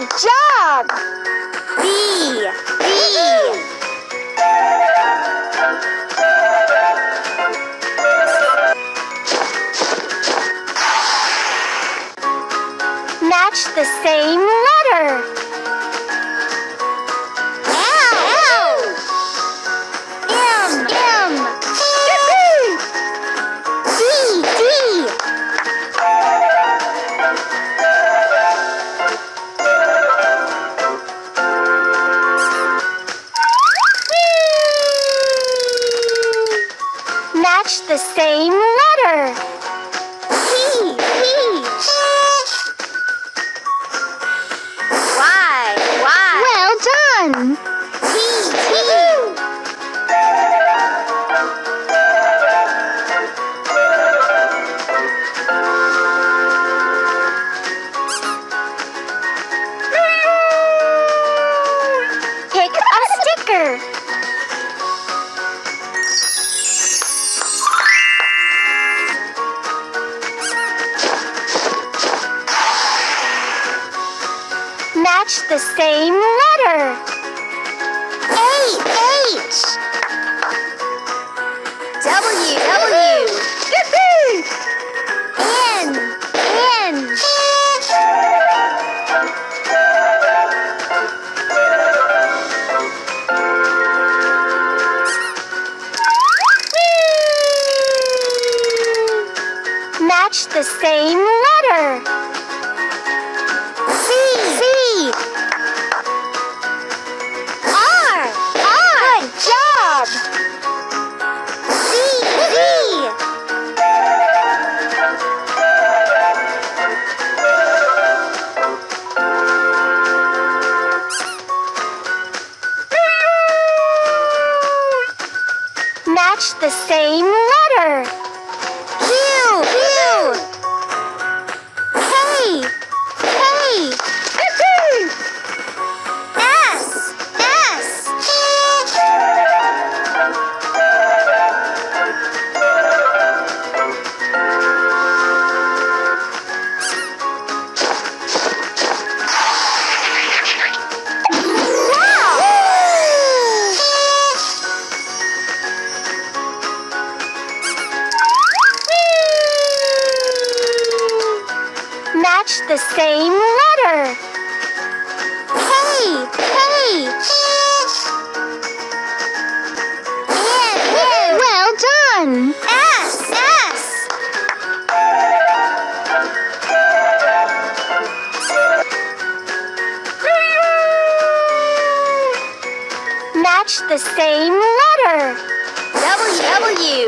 Good job! B. Match the same letter. Match the same letter. P. Y. Well done. T. Pick a sticker. Match the same letter. H. W. N. Match the same letter. C. R. Good job. Z. Match the same letter. Q. K. S. Match the same letter. K. N. Well done. S. Match the same letter. W.